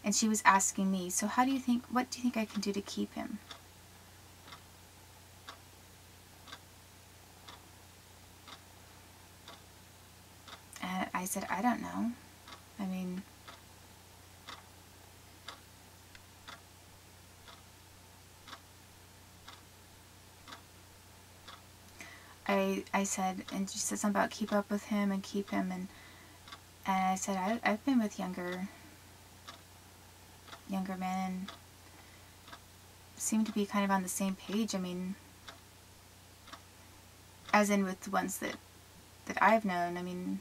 And she was asking me, so what do you think I can do to keep him? And I said, I don't know. I mean, I said, and she said something about keep up with him and keep him, and I said, I've been with younger men and seem to be kind of on the same page. I mean, as in with the ones that I've known. I mean,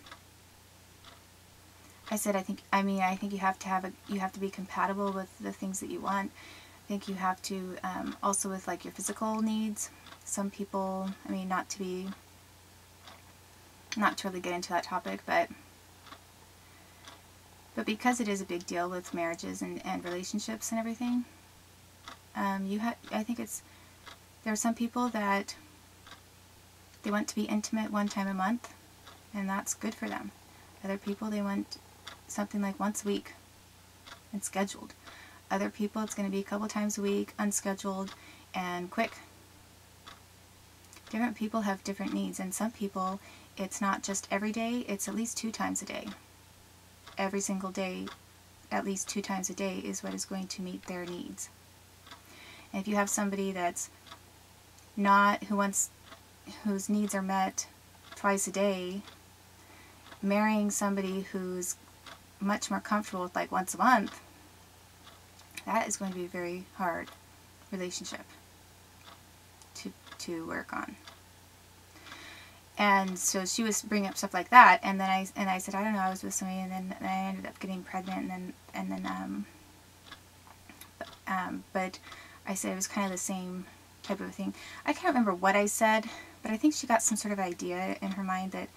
I said, I think you have to be compatible with the things that you want. I think you have to, also with like your physical needs. Some people, I mean, not to really get into that topic, but because it is a big deal with marriages and relationships and everything, I think there are some people that they want to be intimate one time a month, and that's good for them. Other people, they want something like once a week and scheduled. Other people, it's going to be a couple times a week, unscheduled, and quick. Different people have different needs, and some people, it's not just every day, it's at least 2 times a day. Every single day, at least 2 times a day is what is going to meet their needs. And if you have somebody that's not, whose needs are met twice a day, marrying somebody who's much more comfortable with like once a month, that is going to be a very hard relationship to work on. And so she was bringing up stuff like that, and then I said, I don't know, I was with somebody, and then I ended up getting pregnant, but I said it was kind of the same type of thing. I can't remember what I said, but I think she got some sort of idea in her mind that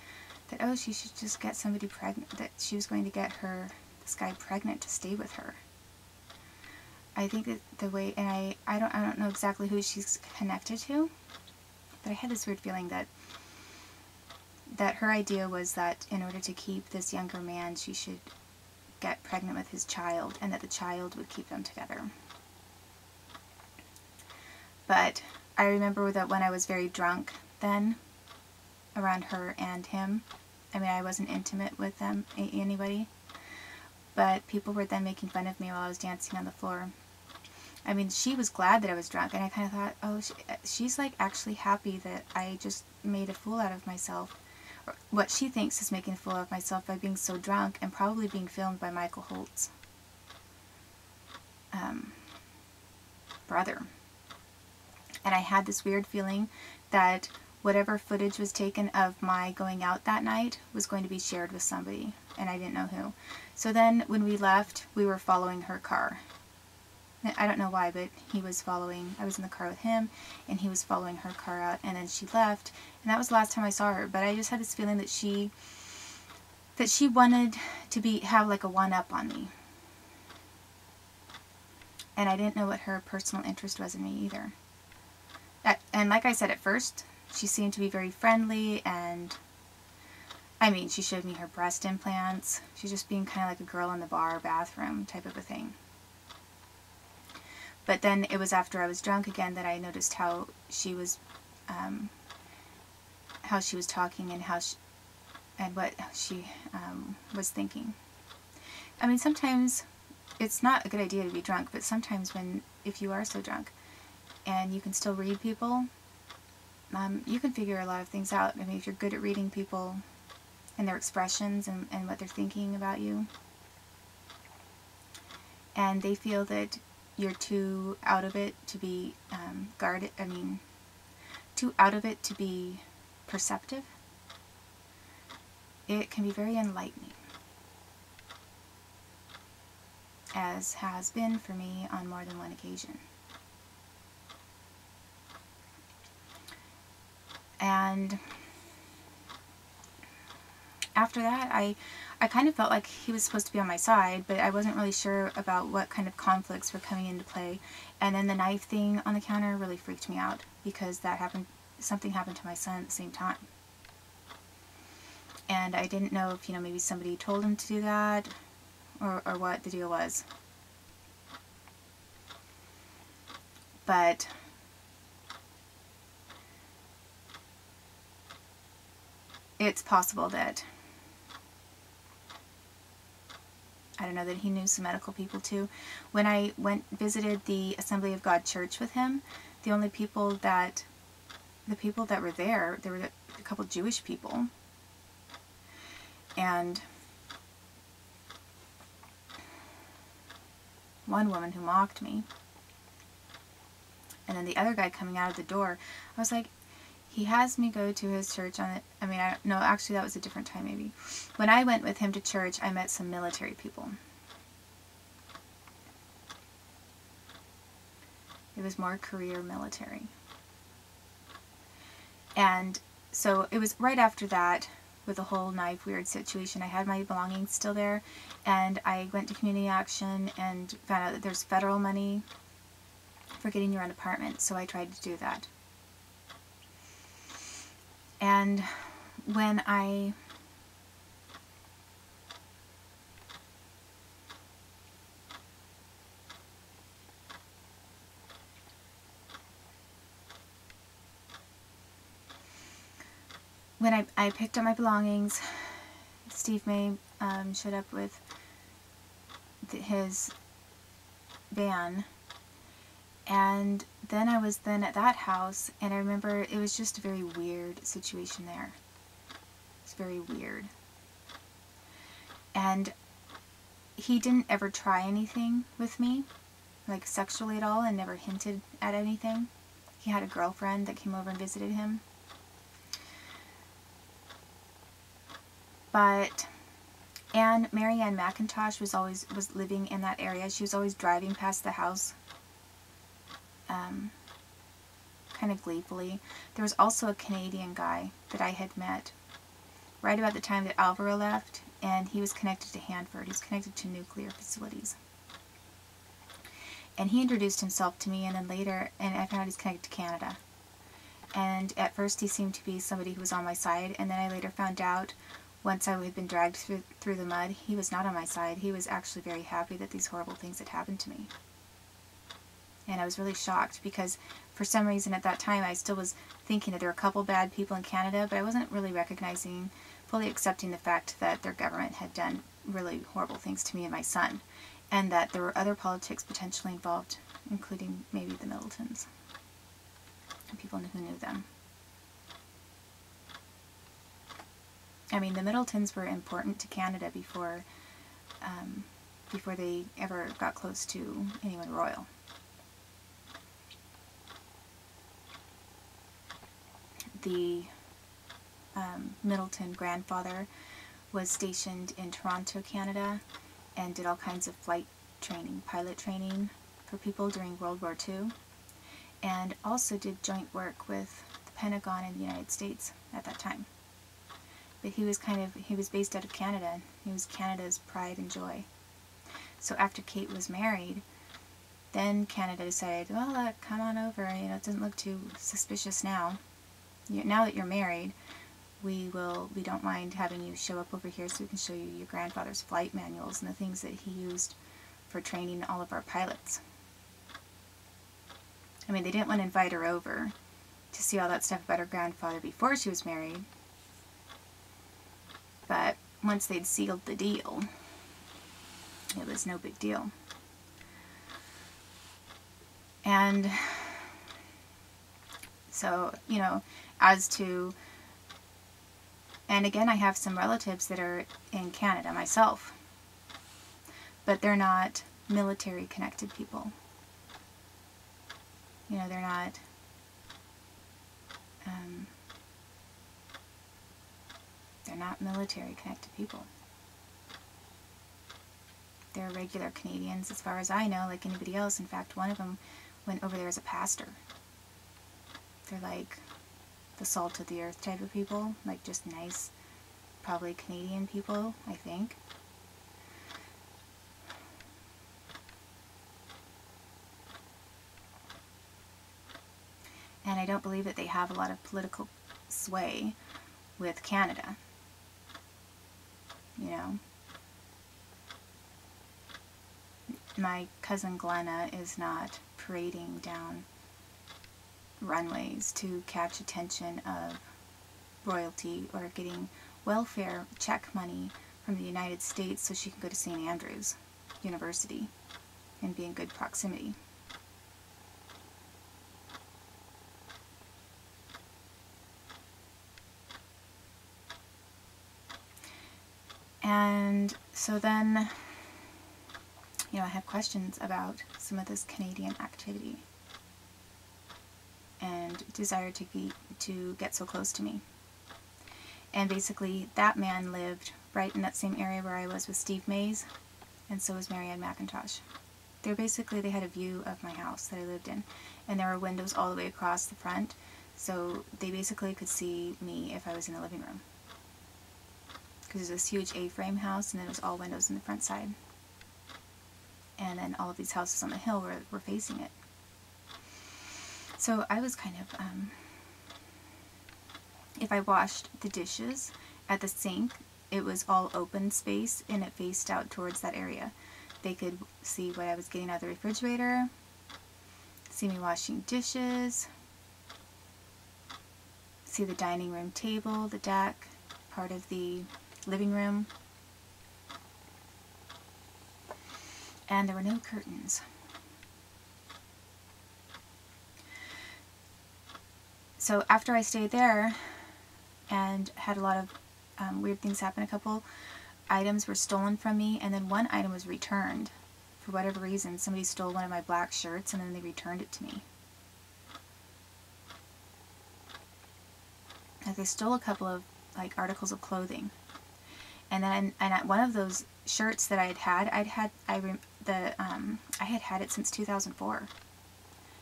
oh, she should just get somebody pregnant, that she was going to get this guy pregnant to stay with her. I think that the way, and I don't know exactly who she's connected to, but I had this weird feeling that her idea was that in order to keep this younger man, she should get pregnant with his child, and that the child would keep them together. But I remember that when I was very drunk then, around her and him, I mean, I wasn't intimate with them, anybody, but people were then making fun of me while I was dancing on the floor. I mean, she was glad that I was drunk, and I kind of thought, oh, she's like actually happy that I just made a fool out of myself. Or what she thinks is making a fool out of myself by being so drunk and probably being filmed by Michael Holt's brother. And I had this weird feeling that whatever footage was taken of my going out that night was going to be shared with somebody, and I didn't know who. So then when we left, we were following her car. I don't know why, but I was in the car with him, and he was following her car out, and then she left, and that was the last time I saw her. But I just had this feeling that she wanted to have like a one-up on me. And I didn't know what her personal interest was in me either. And like I said at first, she seemed to be very friendly, and I mean, she showed me her breast implants. She's just being kind of like a girl in the bathroom type of a thing. But then it was after I was drunk again that I noticed how she was talking, and what she was thinking. I mean, sometimes it's not a good idea to be drunk, but sometimes if you are so drunk and you can still read people, you can figure a lot of things out. I mean, if you're good at reading people and their expressions and what they're thinking about you, and they feel that you're too out of it to be too out of it to be perceptive, it can be very enlightening, as has been for me on more than one occasion. And after that, I kind of felt like he was supposed to be on my side, but I wasn't really sure about what kind of conflicts were coming into play. And then the knife thing on the counter really freaked me out, because something happened to my son at the same time. And I didn't know if, maybe somebody told him to do that, or what the deal was. but it's possible that, I don't know, that he knew some medical people too. When I visited the Assembly of God Church with him, the people that were there were a couple Jewish people. And one woman who mocked me. And then the other guy coming out of the door, I was like, he has me go to his church on it. I mean, no, actually that was a different time maybe. When I went with him to church, I met some military people. It was more career military. And so it was right after that, with the whole knife weird situation. I had my belongings still there, and I went to community action and found out that there's federal money for getting your own apartment, so I tried to do that. And when I picked up my belongings, Steve May showed up with his van, and then I was at that house, and I remember it was just a very weird situation there. It's very weird. And he didn't ever try anything with me, like sexually at all, and never hinted at anything. He had a girlfriend that came over and visited him. But Mary Ann McIntosh was living in that area. She was always driving past the house, kind of gleefully. There was also a Canadian guy that I had met right about the time that Alvaro left, and he was connected to Hanford. He was connected to nuclear facilities. And he introduced himself to me, and then later, and I found out he's connected to Canada. And at first he seemed to be somebody who was on my side, and then I later found out, once I had been dragged through the mud, he was not on my side. He was actually very happy that these horrible things had happened to me. And I was really shocked because for some reason at that time I still was thinking that there were a couple bad people in Canada, but I wasn't really fully accepting the fact that their government had done really horrible things to me and my son, and that there were other politics potentially involved, including maybe the Middletons, and people who knew them. I mean, the Middletons were important to Canada before they ever got close to anyone royal. The Middleton grandfather was stationed in Toronto, Canada, and did all kinds of flight training, pilot training for people during World War II, and also did joint work with the Pentagon in the United States at that time. But he was based out of Canada. He was Canada's pride and joy. So after Kate was married, then Canada decided, well, come on over, it doesn't look too suspicious now. Now that you're married, we don't mind having you show up over here so we can show you your grandfather's flight manuals and the things that he used for training all of our pilots. I mean, they didn't want to invite her over to see all that stuff about her grandfather before she was married. But once they'd sealed the deal, it was no big deal. And so, and again, I have some relatives that are in Canada myself, but they're not military connected people. They're not, military connected people. They're regular Canadians as far as I know, like anybody else. In fact, one of them went over there as a pastor. They're like the salt of the earth type of people, like just nice, probably Canadian people, I think. And I don't believe that they have a lot of political sway with Canada. My cousin Glenna is not parading down runways to catch attention of royalty, or getting welfare check money from the United States so she can go to St. Andrews University and be in good proximity. And so then, I have questions about some of this Canadian activity and desire to get so close to me. And basically, that man lived right in that same area where I was with Steve Mays, and so was Marianne McIntosh. They had a view of my house that I lived in, and there were windows all the way across the front, so they basically could see me if I was in the living room. Because it was this huge A-frame house, and then it was all windows in the front side. And then all of these houses on the hill were facing it. So I was kind of, if I washed the dishes at the sink, it was all open space and it faced out towards that area. They could see what I was getting out of the refrigerator, see me washing dishes, see the dining room table, the deck, part of the living room. And there were no curtains. So after I stayed there and had a lot of weird things happen, a couple items were stolen from me, and then one item was returned. For whatever reason, somebody stole one of my black shirts and then they returned it to me. Like, they stole a couple of articles of clothing. And then one of those shirts that I had it since 2004.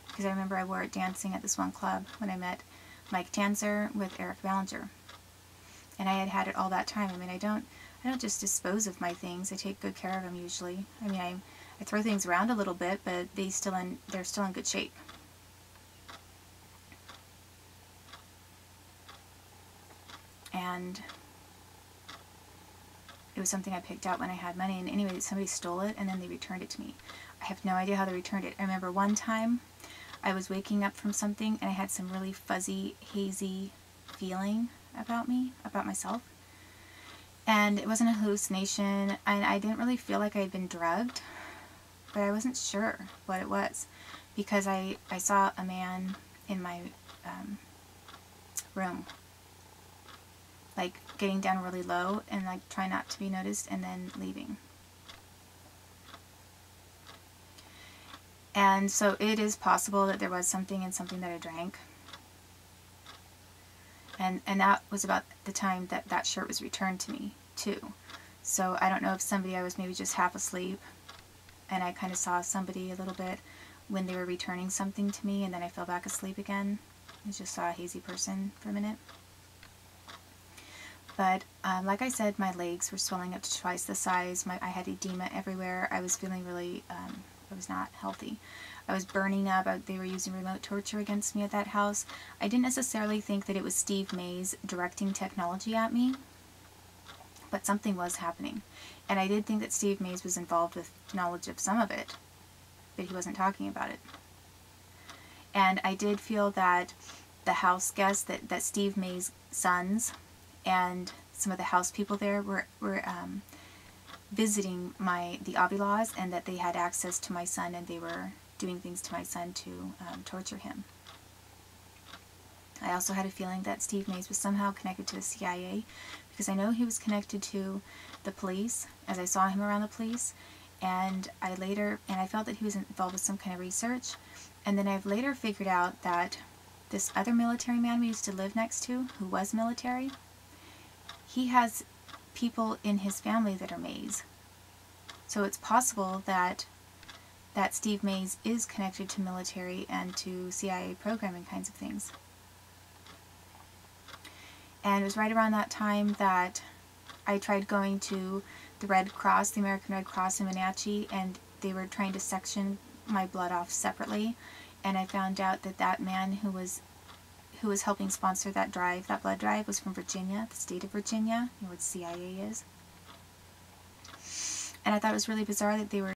Because I remember I wore it dancing at this one club when I met Mike Tanzer with Eric Ballinger. And I had it all that time. I mean, I don't just dispose of my things. I take good care of them usually. I mean, I throw things around a little bit, but they're still in good shape. And it was something I picked out when I had money, and anyway, somebody stole it and then they returned it to me. I have no idea how they returned it. I remember one time I was waking up from something and I had some really fuzzy, hazy feeling about myself. And it wasn't a hallucination, and I didn't really feel like I had been drugged, but I wasn't sure what it was, because I saw a man in my room, like getting down really low and like trying not to be noticed and then leaving. And so it is possible that there was something in something that I drank. And that was about the time that shirt was returned to me, too. So I don't know if I was maybe just half asleep, and I kind of saw somebody a little bit when they were returning something to me, and then I fell back asleep again. I just saw a hazy person for a minute. But like I said, my legs were swelling up to twice the size. I had edema everywhere. I was feeling really, I was not healthy. I was burning up. They were using remote torture against me at that house. I didn't necessarily think that it was Steve Mays directing technology at me, but something was happening. And I did think that Steve Mays was involved with knowledge of some of it, but he wasn't talking about it. And I did feel that the house guests, that Steve Mays' sons and some of the house people there were visiting the Avilas, and that they had access to my son, and they were doing things to my son to torture him. I also had a feeling that Steve Mays was somehow connected to the CIA, because I know he was connected to the police, as I saw him around the police, and I felt that he was involved with some kind of research. And then I've later figured out that this other military man we used to live next to, who was military, he has people in his family that are Mays. So it's possible that Steve Mays is connected to military and to CIA programming kinds of things. And it was right around that time that I tried going to the Red Cross, the American Red Cross in Wenatchee, and they were trying to section my blood off separately. And I found out that man who was helping sponsor that blood drive, was from Virginia, the state of Virginia, where the CIA is. And I thought it was really bizarre that they were